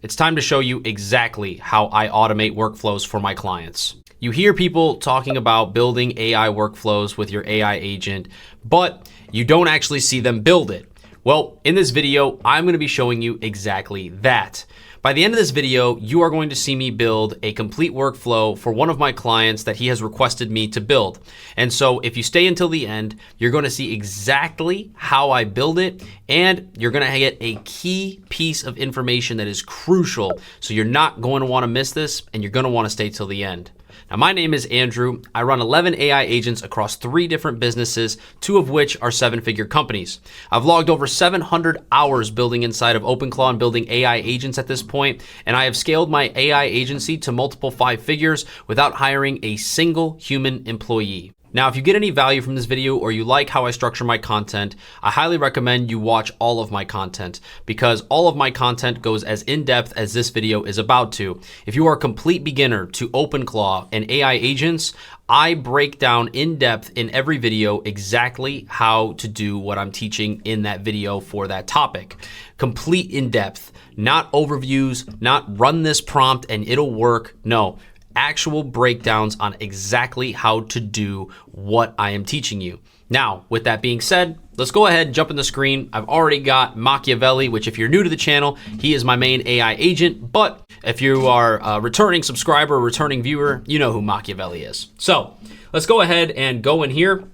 It's time to show you exactly how I automate workflows for my clients. You hear people talking about building AI workflows with your AI agent, but you don't actually see them build it. Well, in this video, I'm going to be showing you exactly that. By the end of this video, you are going to see me build a complete workflow for one of my clients that he has requested me to build. And so if you stay until the end, you're going to see exactly how I build it, and you're going to get a key piece of information that is crucial. So you're not going to want to miss this, and you're going to want to stay till the end. Now, my name is Andrew. I run 11 AI agents across 3 different businesses, 2 of which are 7-figure companies. I've logged over 700 hours building inside of OpenClaw and building AI agents at this point, and I have scaled my AI agency to multiple 5 figures without hiring a single human employee. Now, if you get any value from this video or you like how I structure my content, I highly recommend you watch all of my content, because all of my content goes as in-depth as this video is about to. If you are a complete beginner to OpenClaw and AI agents, I break down in depth in every video exactly how to do what I'm teaching in that video for that topic. Complete in depth, not overviews, not run this prompt and it'll work. No. Actual breakdowns on exactly how to do what I am teaching you. Now, with that being said, let's go ahead and jump in the screen. I've already got Machiavelli, which if you're new to the channel, he is my main AI agent. But if you are a returning subscriber, returning viewer, you know who Machiavelli is. So let's go ahead and go in here.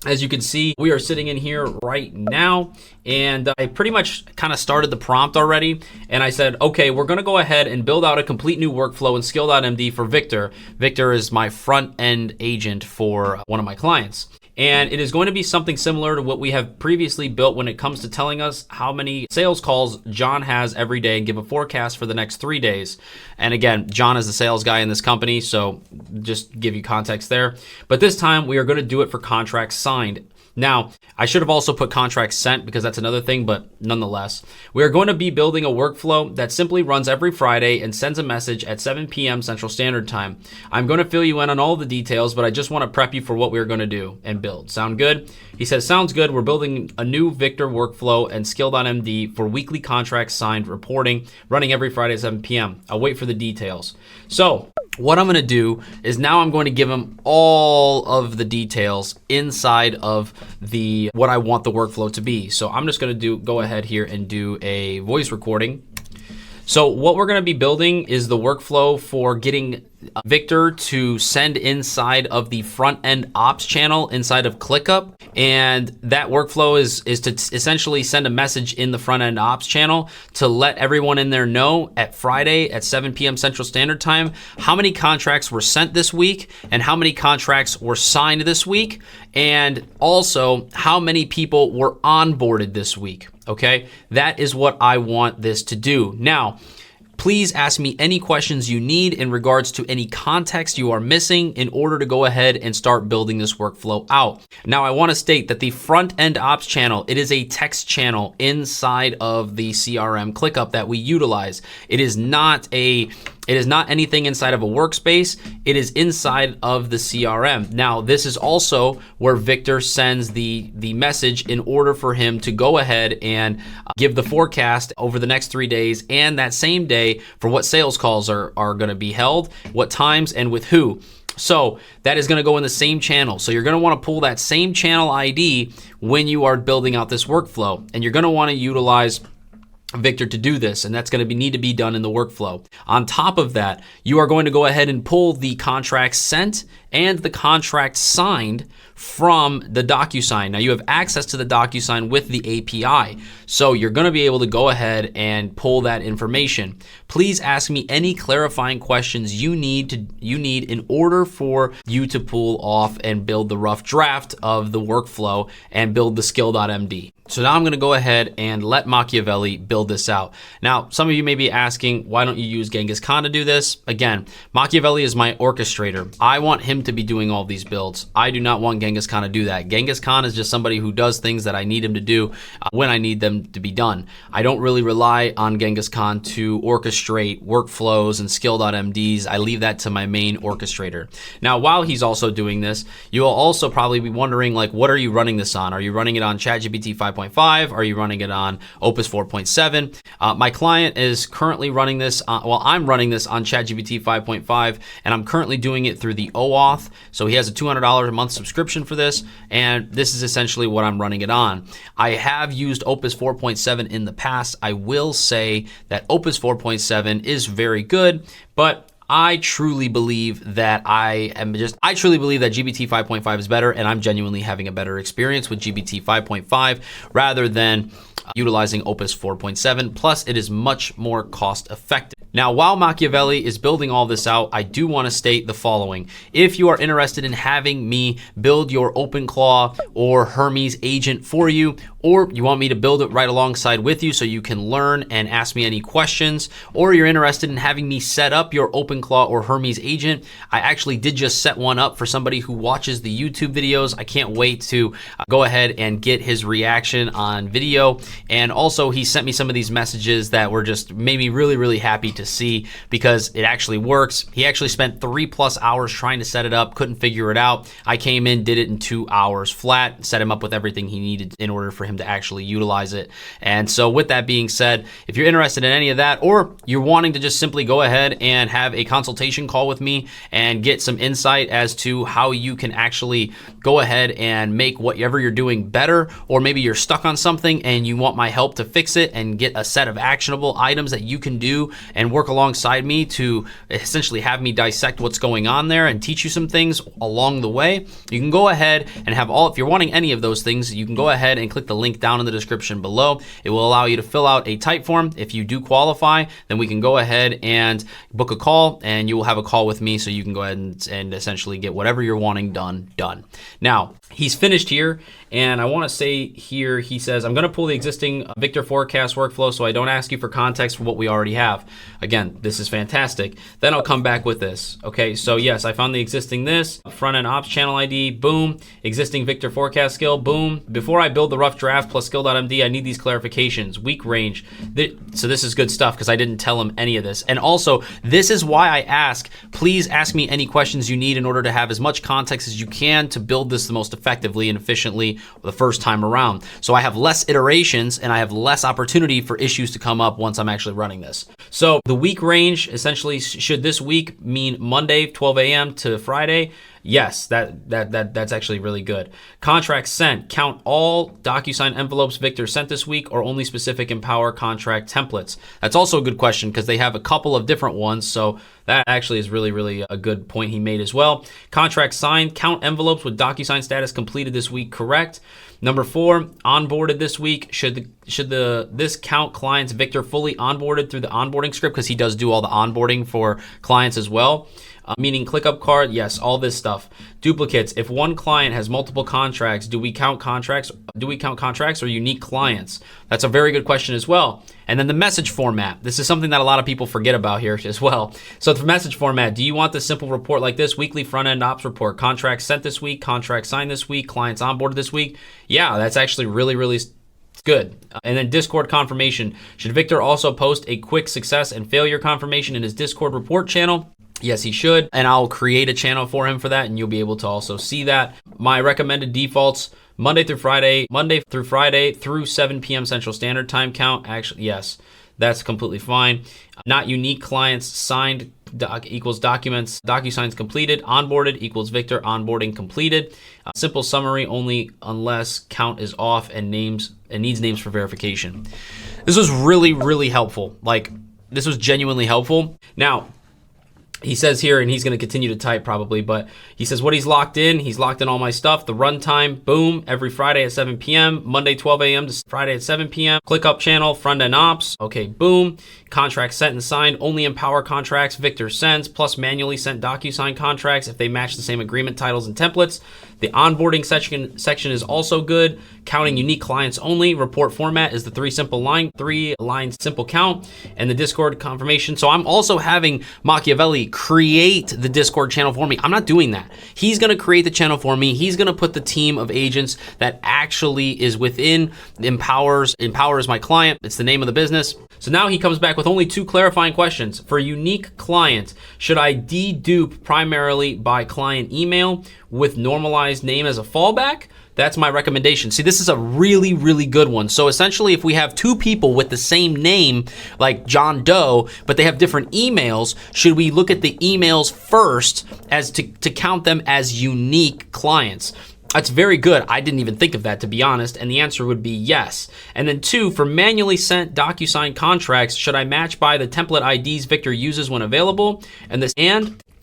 As you can see, we are sitting in here right now, and I pretty much kind of started the prompt already, and I said, okay, we're gonna go ahead and build out a complete new workflow in Skill.md for Victor. Victor is my front-end agent for one of my clients. And it is going to be something similar to what we have previously built when it comes to telling us how many sales calls John has every day and give a forecast for the next 3 days. And again, John is the sales guy in this company, so just give you context there. But this time we are going to do it for contracts signed. Now, I should have also put contracts sent because that's another thing, but nonetheless, we are going to be building a workflow that simply runs every Friday and sends a message at 7 p.m. Central Standard Time. I'm going to fill you in on all the details, but I just want to prep you for what we're going to do and build. Sound good? He says, sounds good. We're building a new Victor workflow and Skill.md for weekly contracts signed reporting, running every Friday at 7 p.m. I'll wait for the details. So what I'm going to do is now I'm going to give him all of the details inside of what I want the workflow to be. So I'm just going to go ahead here and do a voice recording. So what we're going to be building is the workflow for getting Victor to send inside of the front end ops channel inside of ClickUp. And that workflow is to essentially send a message in the front end ops channel to let everyone in there know at Friday at 7 p.m. Central Standard Time how many contracts were sent this week and how many contracts were signed this week, and also how many people were onboarded this week. Okay, that is what I want this to do. Now, please ask me any questions you need in regards to any context you are missing in order to go ahead and start building this workflow out. Now, I want to state that the front end ops channel, it is a text channel inside of the CRM ClickUp that we utilize. It is not anything inside of a workspace. It is inside of the CRM. Now, this is also where Victor sends the message in order for him to go ahead and give the forecast over the next 3 days and that same day for what sales calls are going to be held, what times, and with who. So that is going to go in the same channel. So you're going to want to pull that same channel ID when you are building out this workflow, and you're going to want to utilize Victor to do this, and that's going to need to be done in the workflow. On top of that, you are going to go ahead and pull the contract sent and the contract signed from the DocuSign. Now, you have access to the DocuSign with the API, so you're going to be able to go ahead and pull that information. Please ask me any clarifying questions you need in order for you to pull off and build the rough draft of the workflow and build the Skill.md. So now I'm going to go ahead and let Machiavelli build this out. Now, some of you may be asking, why don't you use Genghis Khan to do this? Again, Machiavelli is my orchestrator. I want him to be doing all these builds. I do not want Genghis Khan to do that. Genghis Khan is just somebody who does things that I need him to do when I need them to be done. I don't really rely on Genghis Khan to orchestrate workflows and skill.mds. I leave that to my main orchestrator. Now, while he's also doing this, you will also probably be wondering, like, what are you running this on? Are you running it on ChatGPT 5.5? Are you running it on Opus 4.7? My client is currently running this I'm running this on ChatGPT 5.5, and I'm currently doing it through the OAuth. So he has a $200 a month subscription for this, and this is essentially what I'm running it on. I have used Opus 4.7 in the past. I will say that Opus 4.7 is very good, but I truly believe that GPT 5.5 is better, and I'm genuinely having a better experience with GPT 5.5 rather than utilizing Opus 4.7. Plus, it is much more cost effective. Now, while Machiavelli is building all this out, I do want to state the following. If you are interested in having me build your OpenClaw or Hermes agent for you, or you want me to build it right alongside with you so you can learn and ask me any questions, or you're interested in having me set up your OpenClaw or Hermes agent, I actually did just set one up for somebody who watches the YouTube videos. I can't wait to go ahead and get his reaction on video. And also, he sent me some of these messages that were just made me really, really happy to see, because it actually works. He actually spent 3+ hours trying to set it up, couldn't figure it out. I came in, did it in 2 hours flat, set him up with everything he needed in order for him to actually utilize it. And so with that being said, if you're interested in any of that, or you're wanting to just simply go ahead and have a consultation call with me and get some insight as to how you can actually go ahead and make whatever you're doing better, or maybe you're stuck on something and you want my help to fix it and get a set of actionable items that you can do and work alongside me to essentially have me dissect what's going on there and teach you some things along the way, you can go ahead and have all, if you're wanting any of those things, you can go ahead and click the link down in the description below. It will allow you to fill out a type form. If you do qualify, then we can go ahead and book a call, and you will have a call with me so you can go ahead and essentially get whatever you're wanting done. Now, he's finished here, and I want to say here, he says, I'm going to pull the existing Victor forecast workflow so I don't ask you for context for what we already have. Again, this is fantastic. Then I'll come back with this. Okay, so yes, I found the existing front-end ops channel ID, boom. Existing Victor forecast skill, boom. Before I build the rough draft plus skill.md, I need these clarifications. Week range. So this is good stuff because I didn't tell him any of this. And also, this is why I ask, please ask me any questions you need in order to have as much context as you can to build this the most effectively and efficiently the first time around. So I have less iterations and I have less opportunity for issues to come up once I'm actually running this. So the week range, essentially, should this week mean Monday 12 a.m. to Friday? Yes, that's actually really good. Contract sent. Count all DocuSign envelopes Victor sent this week, or only specific Empower contract templates? That's also a good question because they have a couple of different ones. So that actually is really, really a good point he made as well. Contract signed. Count envelopes with DocuSign status completed this week. Correct. Number 4, onboarded this week. Should this count clients Victor fully onboarded through the onboarding script, because he does do all the onboarding for clients as well. Meaning ClickUp card, yes, all this stuff. Duplicates. If one client has multiple contracts, do we count contracts or unique clients? That's a very good question as well. And then the message format. This is something that a lot of people forget about here as well. So the message format, do you want the simple report like this? Weekly front-end ops report. Contracts sent this week, contracts signed this week, clients onboarded this week. Yeah, that's actually really, really good. And then Discord confirmation. Should Victor also post a quick success and failure confirmation in his Discord report channel? Yes, he should. And I'll create a channel for him for that, and you'll be able to also see that. My recommended defaults, Monday through Friday through 7 p.m. Central Standard Time count. Actually, yes, that's completely fine. Not unique clients signed equals documents, DocuSigns completed, onboarded equals Victor onboarding completed. Simple summary only unless count is off and needs names for verification. This was really, really helpful. Like, this was genuinely helpful. Now, he says here, and he's going to continue to type probably, but he says what he's locked in all my stuff. The runtime, boom, every Friday at 7 p.m., Monday 12 a.m. to Friday at 7 p.m. ClickUp channel, front-end ops, okay, boom. Contract sent and signed, only Empower contracts Victor sends, plus manually sent DocuSign contracts if they match the same agreement titles and templates. The onboarding section is also good. Counting unique clients only. Report format is the 3 line simple count, and the Discord confirmation. So I'm also having Machiavelli create the Discord channel for me. I'm not doing that. He's gonna create the channel for me. He's gonna put the team of agents that actually is within Empowers my client. It's the name of the business. So now he comes back with only 2 clarifying questions. For unique client, should I dedupe primarily by client email with normalized name as a fallback? That's my recommendation. See, this is a really, really good one. So essentially, if we have 2 people with the same name, like John Doe, but they have different emails, should we look at the emails first as to count them as unique clients? That's very good. I didn't even think of that, to be honest, and the answer would be yes. And then 2, for manually sent DocuSign contracts, should I match by the template IDs Victor uses when available,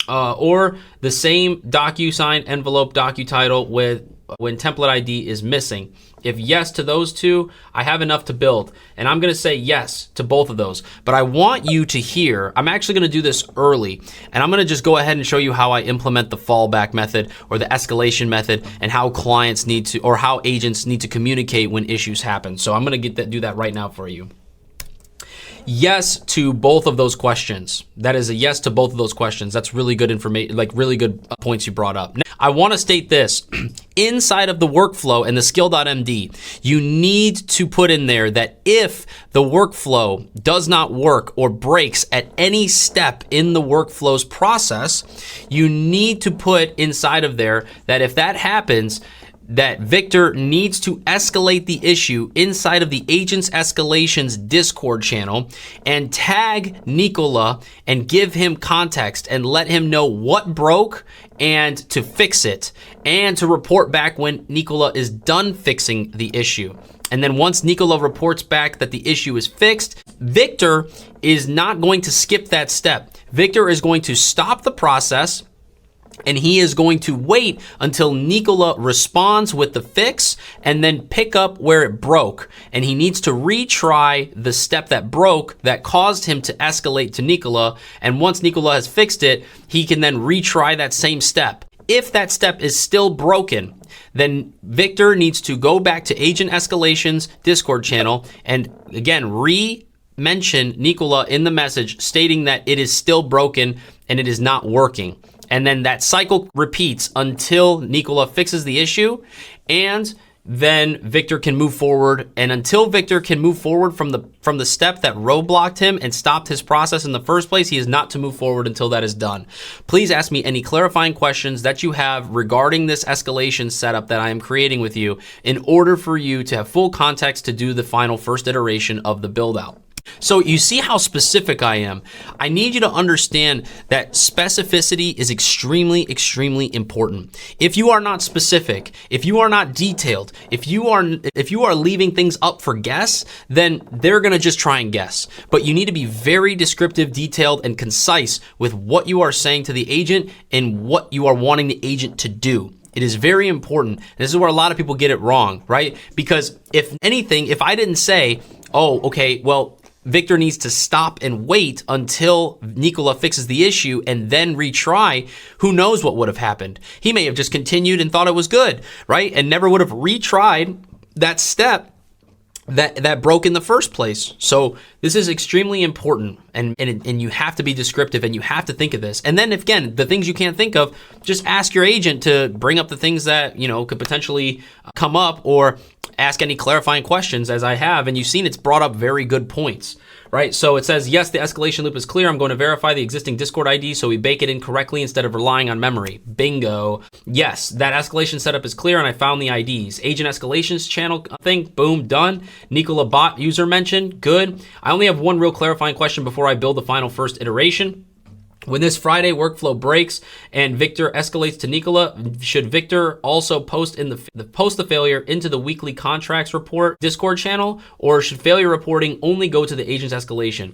or the same DocuSign envelope DocuTitle when template ID is missing? If yes to those 2, I have enough to build. And I'm gonna say yes to both of those. But I want you to hear, I'm actually gonna do this early, and I'm gonna just go ahead and show you how I implement the fallback method or the escalation method, and how clients need to, or how agents need to communicate when issues happen. So I'm gonna do that right now for you. Yes to both of those questions. That is a yes to both of those questions. That's really good information, like really good points you brought up. Now, I want to state this. Inside of the workflow and the skill.md, you need to put in there that if the workflow does not work or breaks at any step in the workflow's process, you need to put inside of there that if that happens, that Victor needs to escalate the issue inside of the Agents Escalations Discord channel and tag Nicola and give him context and let him know what broke and to fix it, and to report back when Nicola is done fixing the issue. And then once Nicola reports back that the issue is fixed, Victor is not going to skip that step. Victor is going to stop the process, and he is going to wait until Nicola responds with the fix and then pick up where it broke. And he needs to retry the step that broke that caused him to escalate to Nicola. And once Nicola has fixed it, he can then retry that same step. If that step is still broken, then Victor needs to go back to Agent Escalations Discord channel and again, mention Nicola in the message stating that it is still broken and it is not working. And then that cycle repeats until Nicola fixes the issue, and then Victor can move forward. And until Victor can move forward from the step that roadblocked him and stopped his process in the first place, he is not to move forward until that is done. Please ask me any clarifying questions that you have regarding this escalation setup that I am creating with you in order for you to have full context to do the final first iteration of the build out. So you see how specific I am. I need you to understand that specificity is extremely, extremely important. If you are not specific, if you are not detailed, if you are leaving things up for guess, then they're gonna just try and guess. But you need to be very descriptive, detailed, and concise with what you are saying to the agent and what you are wanting the agent to do. It is very important. This is where a lot of people get it wrong, right? Because if anything, if I didn't say, oh, okay, well, Victor needs to stop and wait until Nicola fixes the issue and then retry, who knows what would have happened. He may have just continued and thought it was good, right? And never would have retried that step that broke in the first place. So this is extremely important, and you have to be descriptive, and you have to think of this. And then again, the things you can't think of, just ask your agent to bring up the things that, you know, could potentially come up, or ask any clarifying questions as I have, and you've seen it's brought up very good points, right? So it says, yes, the escalation loop is clear. I'm going to verify the existing Discord ID so we bake it in correctly instead of relying on memory. Bingo. Yes, that escalation setup is clear and I found the IDs. Agent escalations channel thing, boom, done. Nicola bot user mentioned, good. I only have one real clarifying question before I build the final first iteration. When this Friday workflow breaks and Victor escalates to Nicola, should Victor also post the failure into the weekly contracts report Discord channel, or should failure reporting only go to the agent's escalation?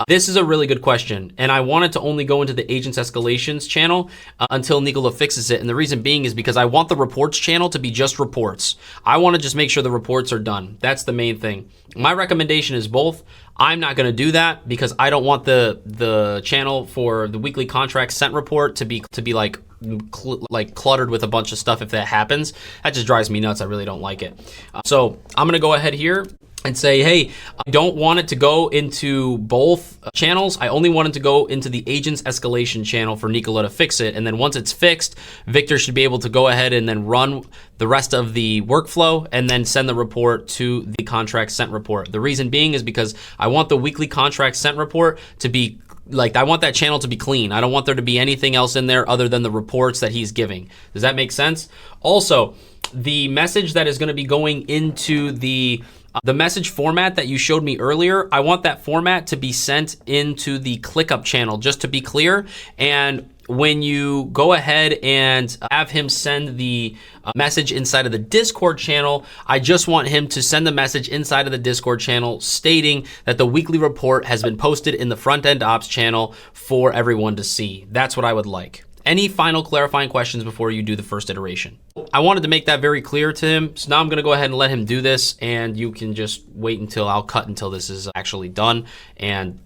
This is a really good question, and I want it to only go into the agent's escalations channel until Nicola fixes it. And the reason being is because I want the reports channel to be just reports. I want to just make sure the reports are done. That's the main thing. My recommendation is both. I'm not going to do that because I don't want the channel for the weekly contract sent report to be like like cluttered with a bunch of stuff if that happens. That just drives me nuts. I really don't like it. So I'm gonna go ahead here and say, hey, I don't want it to go into both channels. I only want it to go into the agent's escalation channel for Nicola to fix it. And then once it's fixed, Victor should be able to go ahead and then run the rest of the workflow and then send the report to the contract sent report. The reason being is because I want the weekly contract sent report to be like, I want that channel to be clean. I don't want there to be anything else in there other than the reports that he's giving. Does that make sense? Also, the message that is going to be going into the message format that you showed me earlier, I want that format to be sent into the ClickUp channel, just to be clear. And when you go ahead and have him send the message inside of the Discord channel, I just want him to send the message inside of the Discord channel stating that the weekly report has been posted in the front end ops channel for everyone to see. That's what I would like. Any final clarifying questions before you do the first iteration? I wanted to make that very clear to him. So now I'm gonna go ahead and let him do this, and you can just wait until I'll cut until this is actually done and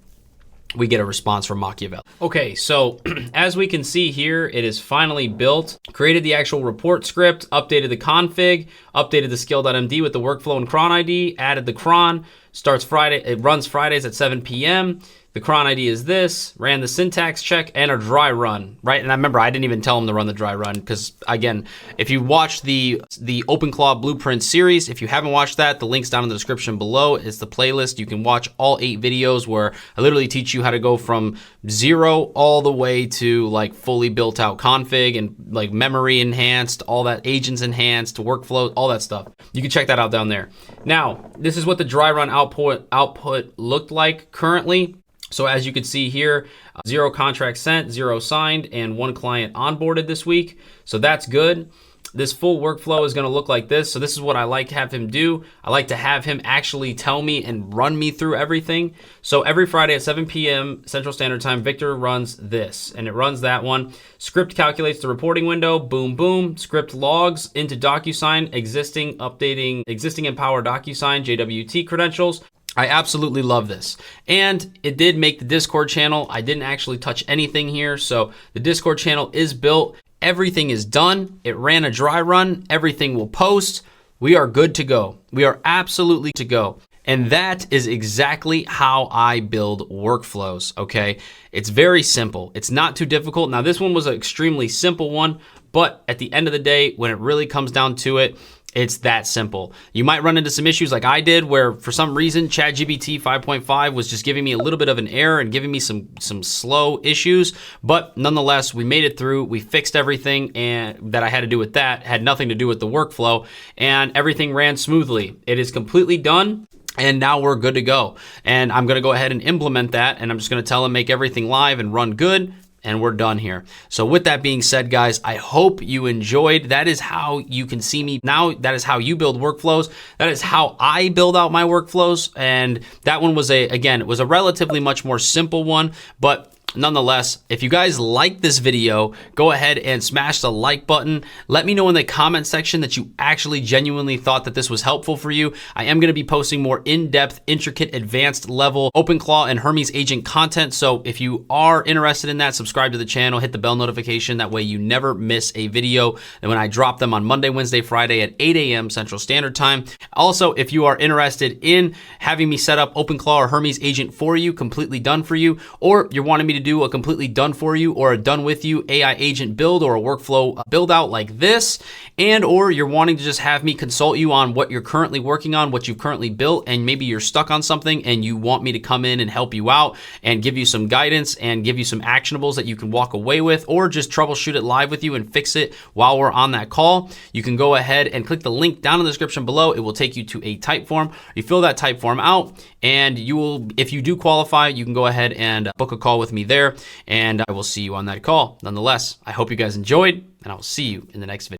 we get a response from Machiavelli. Okay, so as we can see here, it is finally built, created the actual report script, updated the config, updated the skill.md with the workflow and cron ID, added the cron, starts Friday, it runs Fridays at 7 p.m. The cron ID is this, ran the syntax check and a dry run, right? And I remember I didn't even tell him to run the dry run because, again, if you watch the OpenClaw Blueprint series, if you haven't watched that, the link's down in the description below. It's the playlist. You can watch all 8 videos where I literally teach you how to go from 0 all the way to like fully built out config and like memory enhanced, all that, agents enhanced, workflow, all that stuff. You can check that out down there. Now, this is what the dry run output looked like currently. So as you can see here, 0 contracts sent, 0 signed, and 1 client onboarded this week. So that's good. This full workflow is gonna look like this. So this is what I like to have him do. I like to have him actually tell me and run me through everything. So every Friday at 7 p.m. Central Standard Time, Victor runs this, and it runs that one. Script calculates the reporting window, boom, boom. Script logs into DocuSign, updating existing Empower DocuSign JWT credentials. I absolutely love this. And it did make the Discord channel. I didn't actually touch anything here. So the Discord channel is built. Everything is done. It ran a dry run. Everything will post. We are good to go. We are absolutely to go. And that is exactly how I build workflows, okay? It's very simple. It's not too difficult. Now, this one was an extremely simple one, but at the end of the day, when it really comes down to it, it's that simple. You might run into some issues like I did where for some reason ChatGPT 5.5 was just giving me a little bit of an error and giving me some slow issues, but nonetheless, we made it through. We fixed everything and that I had to do with that, had nothing to do with the workflow, and everything ran smoothly. It is completely done. And now we're good to go. And I'm gonna go ahead and implement that, and I'm just gonna tell him make everything live and run good. And we're done here. So with that being said, guys, I hope you enjoyed. That is how you can see me now. That is how you build workflows. That is how I build out my workflows. And that one was again, it was a relatively much more simple one, but nonetheless, if you guys like this video, go ahead and smash the like button. Let me know in the comment section that you actually genuinely thought that this was helpful for you. I am going to be posting more in-depth, intricate, advanced level OpenClaw and Hermes agent content. So if you are interested in that, subscribe to the channel, hit the bell notification. That way you never miss a video. And when I drop them on Monday, Wednesday, Friday at 8 a.m. Central Standard Time. Also, if you are interested in having me set up OpenClaw or Hermes agent for you, completely done for you, or you're wanting me to do a completely done for you or a done with you AI agent build or a workflow build out like this, and or you're wanting to just have me consult you on what you're currently working on, what you've currently built, and maybe you're stuck on something and you want me to come in and help you out and give you some guidance and give you some actionables that you can walk away with, or just troubleshoot it live with you and fix it while we're on that call, you can go ahead and click the link down in the description below. It will take you to a type form. You fill that type form out, and you will, if you do qualify, you can go ahead and book a call with me there, and I will see you on that call. Nonetheless, I hope you guys enjoyed, and I will see you in the next video.